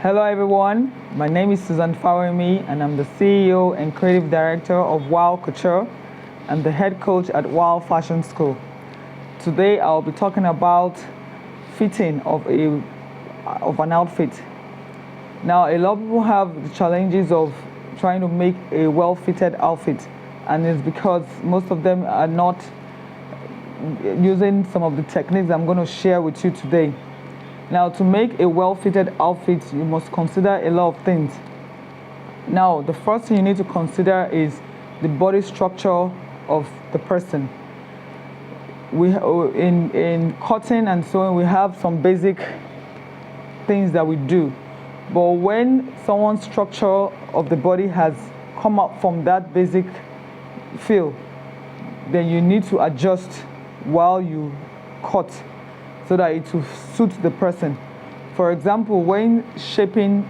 Hello everyone, my name is Susan Fawemi and I'm the CEO and Creative Director of Wow Couture and the head coach at Wow Fashion School. Today I'll be talking about fitting of an outfit. Now a lot of people have the challenges of trying to make a well-fitted outfit, and it's because most of them are not using some of the techniques I'm going to share with you today. Now, to make a well-fitted outfit, you must consider a lot of things. Now, the first thing you need to consider is the body structure of the person. In cutting and sewing, we have some basic things that we do. But when someone's structure of the body has come up from that basic feel, then you need to adjust while you cut, so that it will suit the person. For example, when shaping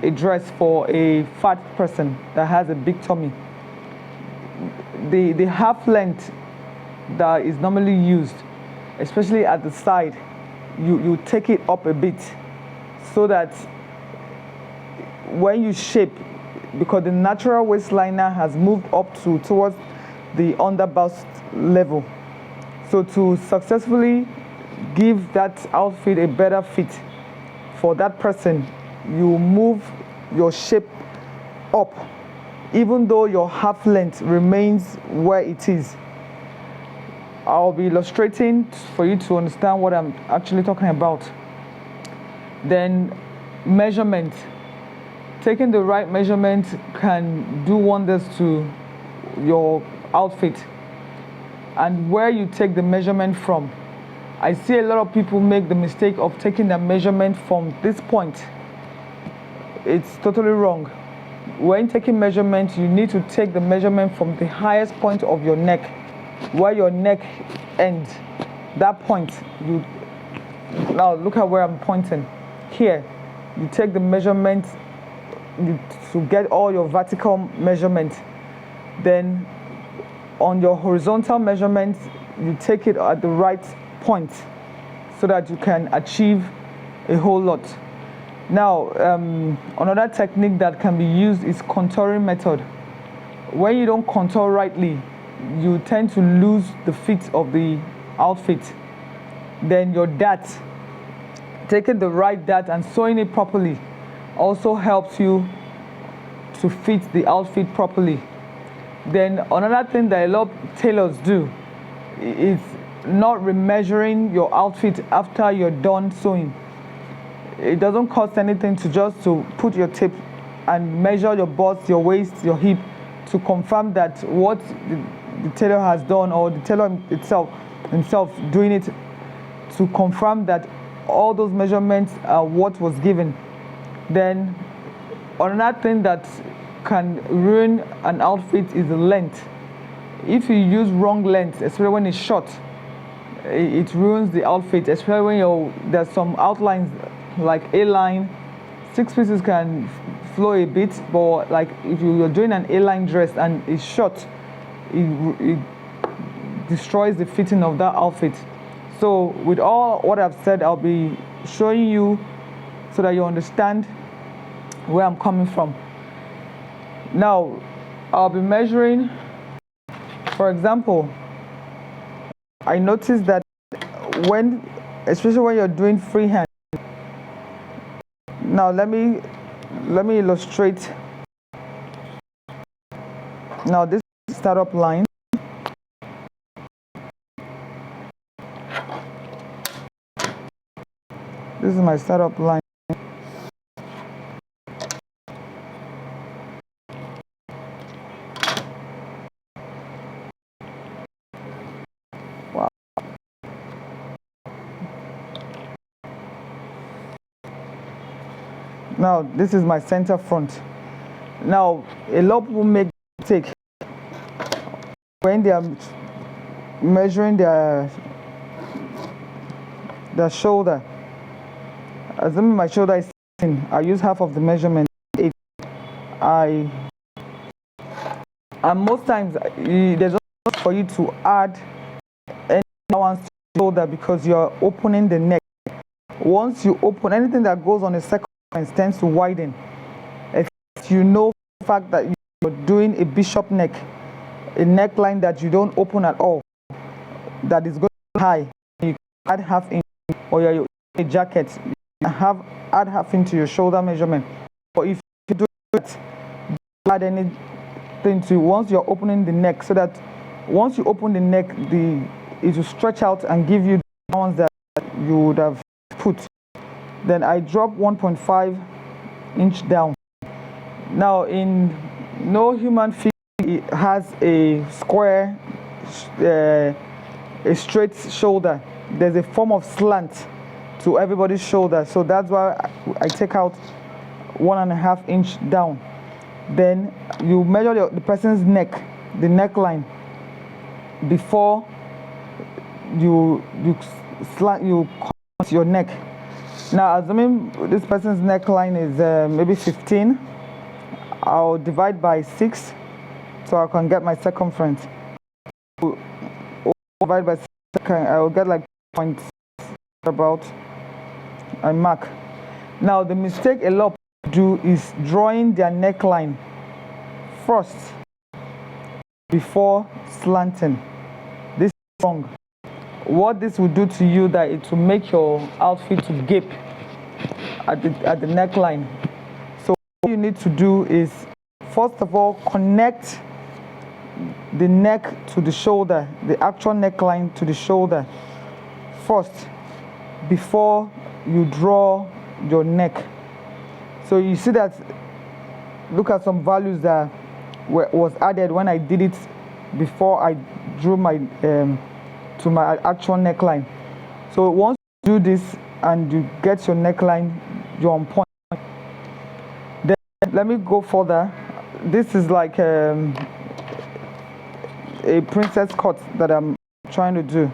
a dress for a fat person that has a big tummy, the half length that is normally used, especially at the side, you take it up a bit, so that when you shape, because the natural waistliner has moved up towards the underbust level. So to successfully give that outfit a better fit for that person, you move your shape up, even though your half length remains where it is. I'll be illustrating for you to understand what I'm actually talking about. Then measurement. Taking the right measurement can do wonders to your outfit. And where you take the measurement from. I see a lot of people make the mistake of taking the measurement from this point. It's totally wrong. When taking measurement, you need to take the measurement from the highest point of your neck, where your neck ends. That point, now look at where I'm pointing. Here, you take the measurement to get all your vertical measurement. Then on your horizontal measurements, you take it at the right point so that you can achieve a whole lot. Now, another technique that can be used is contouring method. When you don't contour rightly, you tend to lose the fit of the outfit. Then your dart, taking the right dart and sewing it properly also helps you to fit the outfit properly. Then another thing that a lot of tailors do is not remeasuring your outfit after you're done sewing. It doesn't cost anything to put your tape and measure your bust, your waist, your hip, to confirm that what the tailor has done, or the tailor himself doing it, to confirm that all those measurements are what was given. Then another thing that can ruin an outfit is the length. If you use wrong length, especially when it's short, it ruins the outfit, especially when there's some outlines like A-line. 6 pieces can flow a bit, but like if you're doing an A-line dress and it's short, it destroys the fitting of that outfit. So with all what I've said, I'll be showing you so that you understand where I'm coming from. Now, I'll be measuring. For example, I noticed that especially when you're doing freehand. Now let me illustrate. Now this is startup line. This is my startup line. Wow. Now this is my center front. Now a lot of people make a mistake when they are measuring their shoulder. Assuming my shoulder is 10, I use half of the measurement. And most times there's also for you to add any allowance to the shoulder, because you're opening the neck. Once you open anything that goes on the second tends to widen. If you know the fact that you're doing a bishop neck, a neckline that you don't open at all, that is going high, you add half inch, or you're a jacket, you add half into your shoulder measurement. Or if you do that, add anything to once you're opening the neck, so that once you open the neck, it will stretch out and give you the ones that you would have put. Then I drop 1.5 inch down. Now, in no human figure has a square, a straight shoulder. There's a form of slant to everybody's shoulder, so that's why I take out 1.5 inch down. Then you measure the person's neck, the neckline, before you cut your neck. Now, assuming this person's neckline is maybe 15, I'll divide by 6 so I can get my circumference. Divide by 6, I will get like point about. I mark. Now, the mistake a lot of people do is drawing their neckline first before slanting. This is wrong. What this will do to you, that it will make your outfit to gape at the neckline. So what you need to do is, first of all, connect the neck to the shoulder, the actual neckline to the shoulder first, before you draw your neck. So you see that, look at some values that was added when I did it before I drew my to my actual neckline. So once you do this and you get your neckline, you're on point. Then let me go further. This is like a princess cut that I'm trying to do.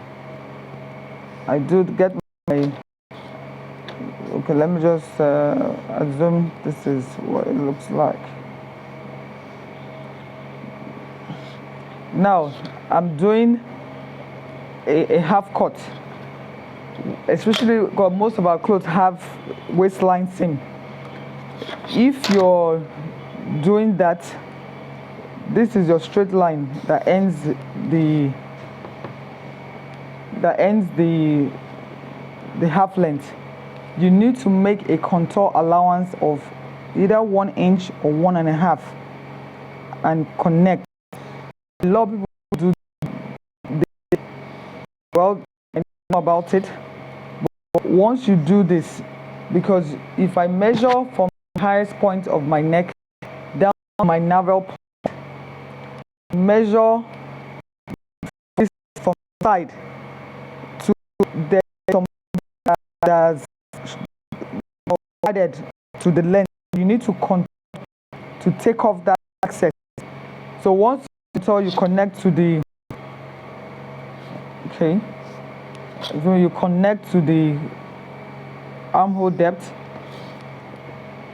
I do get my, okay, let me just assume this is what it looks like. Now I'm doing a half cut, especially because most of our clothes have waistline seam. If you're doing that, this is your straight line that ends the half length. You need to make a contour allowance of either 1 inch or 1.5 and connect. A lot of people do this. Well, I know about it, but once you do this, because if I measure from the highest point of my neck down to my navel point, measure this from the side to the that's added to the length, you need to take off that excess. So once you connect to the, okay, so you connect to the armhole depth,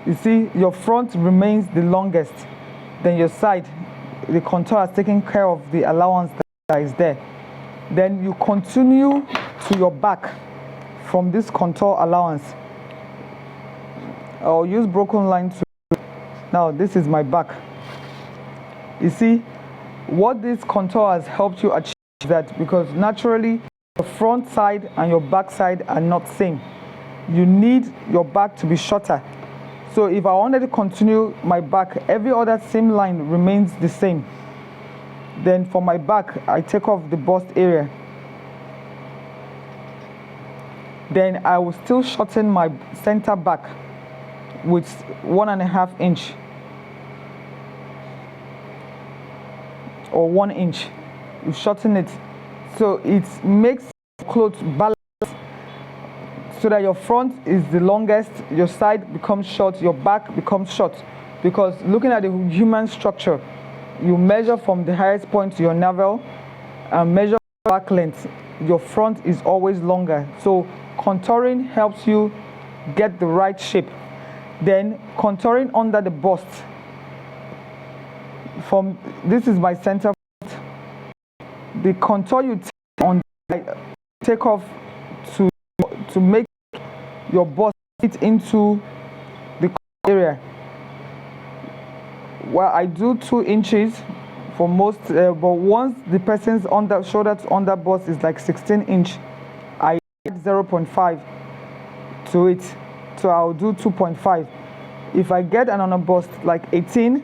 you see your front remains the longest, then your side, the contour has taken care of the allowance that is there. Then you continue to your back from this contour allowance. I'll use broken line to, now this is my back. You see, what this contour has helped you achieve that, because naturally your front side and your back side are not same. You need your back to be shorter. So if I wanted to continue my back, every other seam line remains the same. Then for my back, I take off the bust area. Then I will still shorten my center back with 1.5 inch or 1 inch. You shorten it so it makes clothes balance, so that your front is the longest, your side becomes short, your back becomes short. Because looking at the human structure, you measure from the highest point to your navel and measure back length. Your front is always longer. So contouring helps you get the right shape. Then contouring under the bust. From this is my center. The contour you take off to make your bust fit into area. Well, I do 2 inches for most, but once the person's shoulder to under bust is like 16 inch, I add 0.5 to it, so I'll do 2.5. If I get an under bust like 18,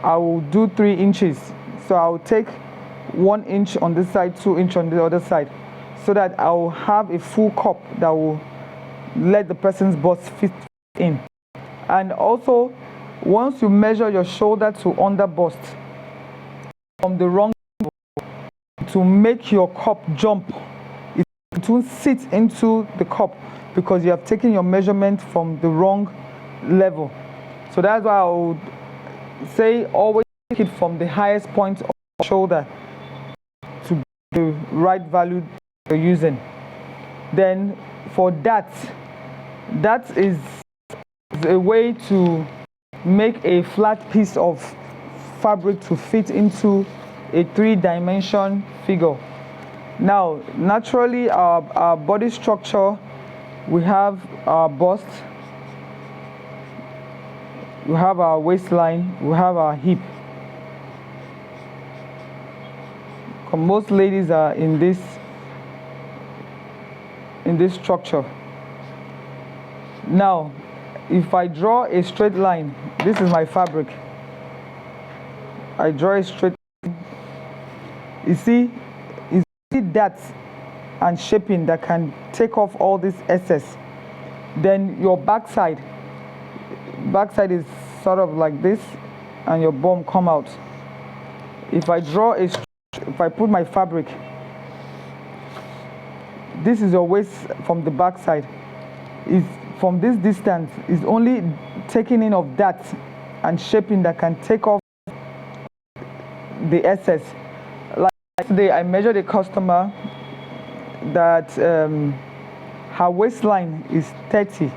I will do 3 inches, so I'll take 1 inch on this side, 2 inch on the other side, so that I will have a full cup that will let the person's bust fit in. And also, once you measure your shoulder to under bust from the wrong level, to make your cup jump, it won't sit into the cup because you have taken your measurement from the wrong level. So that's why I would say always take it from the highest point of the shoulder to get the right value you're using. Then for that is a way to make a flat piece of fabric to fit into a 3-dimension figure. Now, naturally, our body structure, we have our bust, we have our waistline, we have our hip. Most ladies are in this structure. Now, if I draw a straight line, this is my fabric. I draw a straight line. You see, it's that and shaping that can take off all this excess. Then your backside is sort of like this, and your bum come out. If I put my fabric, this is your waist from the backside. Is from this distance is only taking in of that and shaping that can take off the excess. Like today, I measured a customer that her waistline is 30,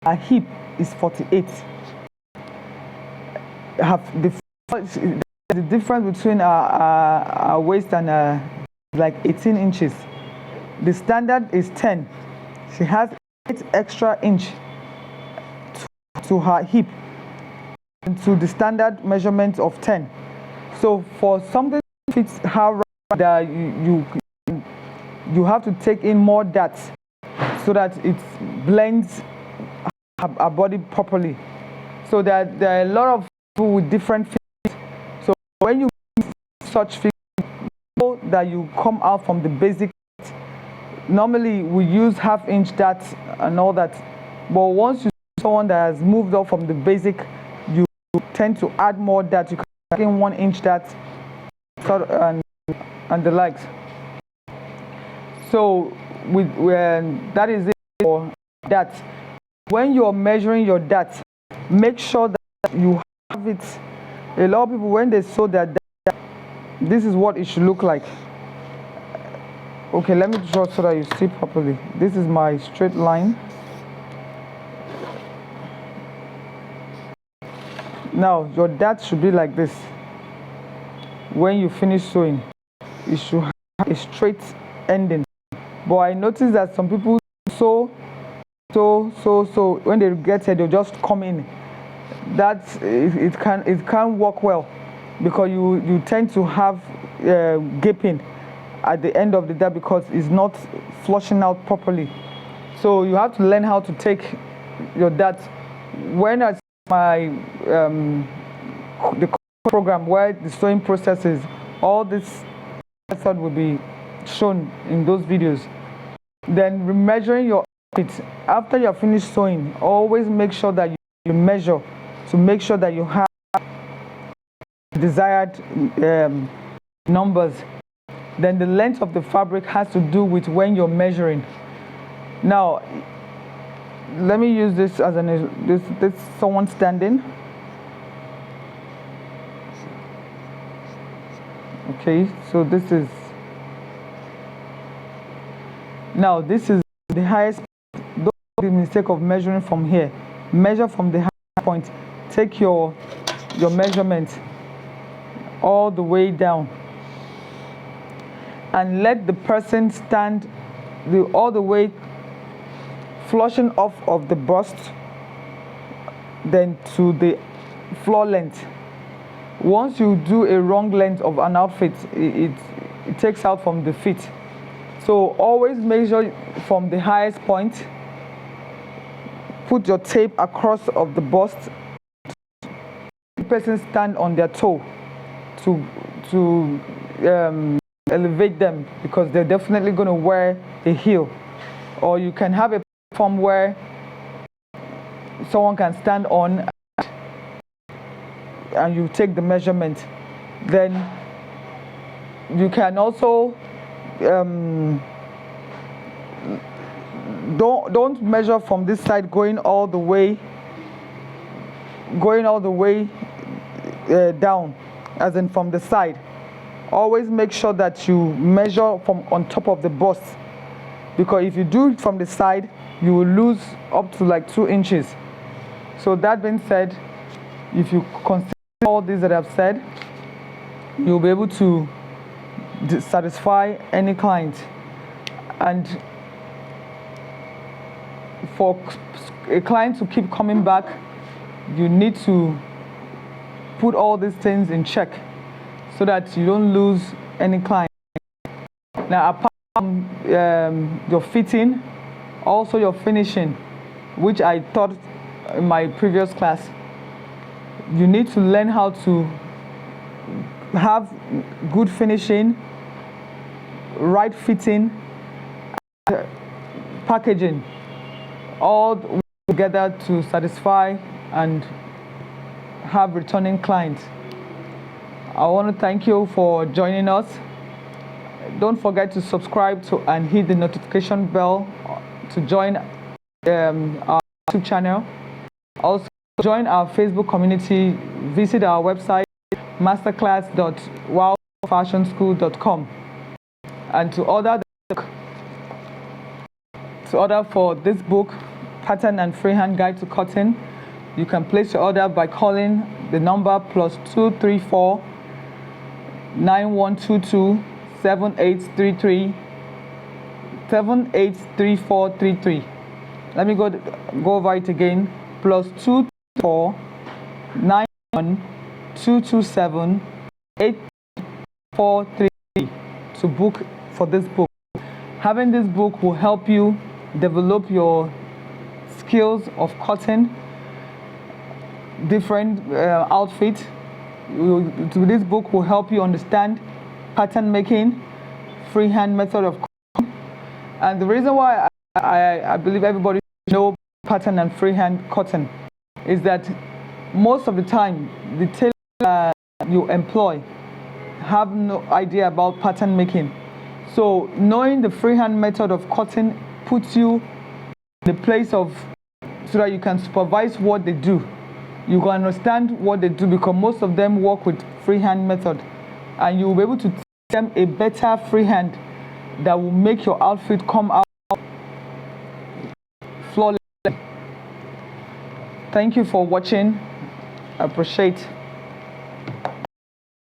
her hip is 48. The difference between our waist and like 18 inches. The standard is 10. She has 8 extra inch to her hip, to the standard measurement of 10. So for something that fits her right, that you have to take in more that so that it blends her body properly. So there are a lot of people with different fits. So when you such fit, know that you come out from the basic. Normally we use half inch that and all that, but once you see someone that has moved up from the basic, you tend to add more that. You can add in 1 inch that and the likes. So that is it for that. When you're measuring your dat, make sure that you have it. A lot of people, when they sew their dat, this is what it should look like. Okay, let me draw so that you see properly. This is my straight line. Now, your dat should be like this. When you finish sewing, it should have a straight ending. But I noticed that some people sew, when they get here, they'll just come in. It can't work well because you tend to have gaping at the end of the day because it's not flushing out properly. So you have to learn how to take your dat. When I my the program where the sewing process is, all this method will be shown in those videos. Then remeasuring your outfit after you have finished sewing, always make sure that you measure to make sure that you have desired numbers. Then the length of the fabric has to do with when you're measuring. Now, let me use this as this someone standing. Okay, so this is the highest. Don't make the mistake of measuring from here. Measure from the highest point. Take your measurement all the way down, and let the person stand all the way flushing off of the bust then to the floor length. Once you do a wrong length of an outfit, it takes out from the feet. So always measure from the highest point. Put your tape across of the bust. The person stand on their toe to elevate them, because they're definitely going to wear a heel. Or you can have a platform where someone can stand on and you take the measurement. Then you can also don't measure from this side going all the way down, as in from the side. Always make sure that you measure from on top of the bust, because if you do it from the side, you will lose up to like 2 inches. So that being said, if you consider all these that I've said, you'll be able to satisfy any client. And for a client to keep coming back, you need to put all these things in check so that you don't lose any client. Now, apart from your fitting, also your finishing, which I taught in my previous class, you need to learn how to have good finishing, right fitting, and packaging, all together to satisfy and have returning clients. I want to thank you for joining us. Don't forget to subscribe to and hit the notification bell to join our YouTube channel. Also, join our Facebook community. Visit our website masterclass.wowfashionschool.com. And to order for this book, Pattern and Freehand Guide to Cotton, you can place your order by calling the number +234 9122 7833 783433. Let me go over it again. +234 9122 7843 to book for this book. Having this book will help you develop your skills of cotton, different outfits. This book will help you understand pattern making, freehand method of cotton. And the reason why I believe everybody should know pattern and freehand cotton is that most of the time the tailor you employ have no idea about pattern making. So knowing the freehand method of cotton puts you in the place of, so that you can supervise what they do. You can understand what they do, because most of them work with freehand method, and you will be able to teach them a better freehand that will make your outfit come out flawless. Thank you for watching. I appreciate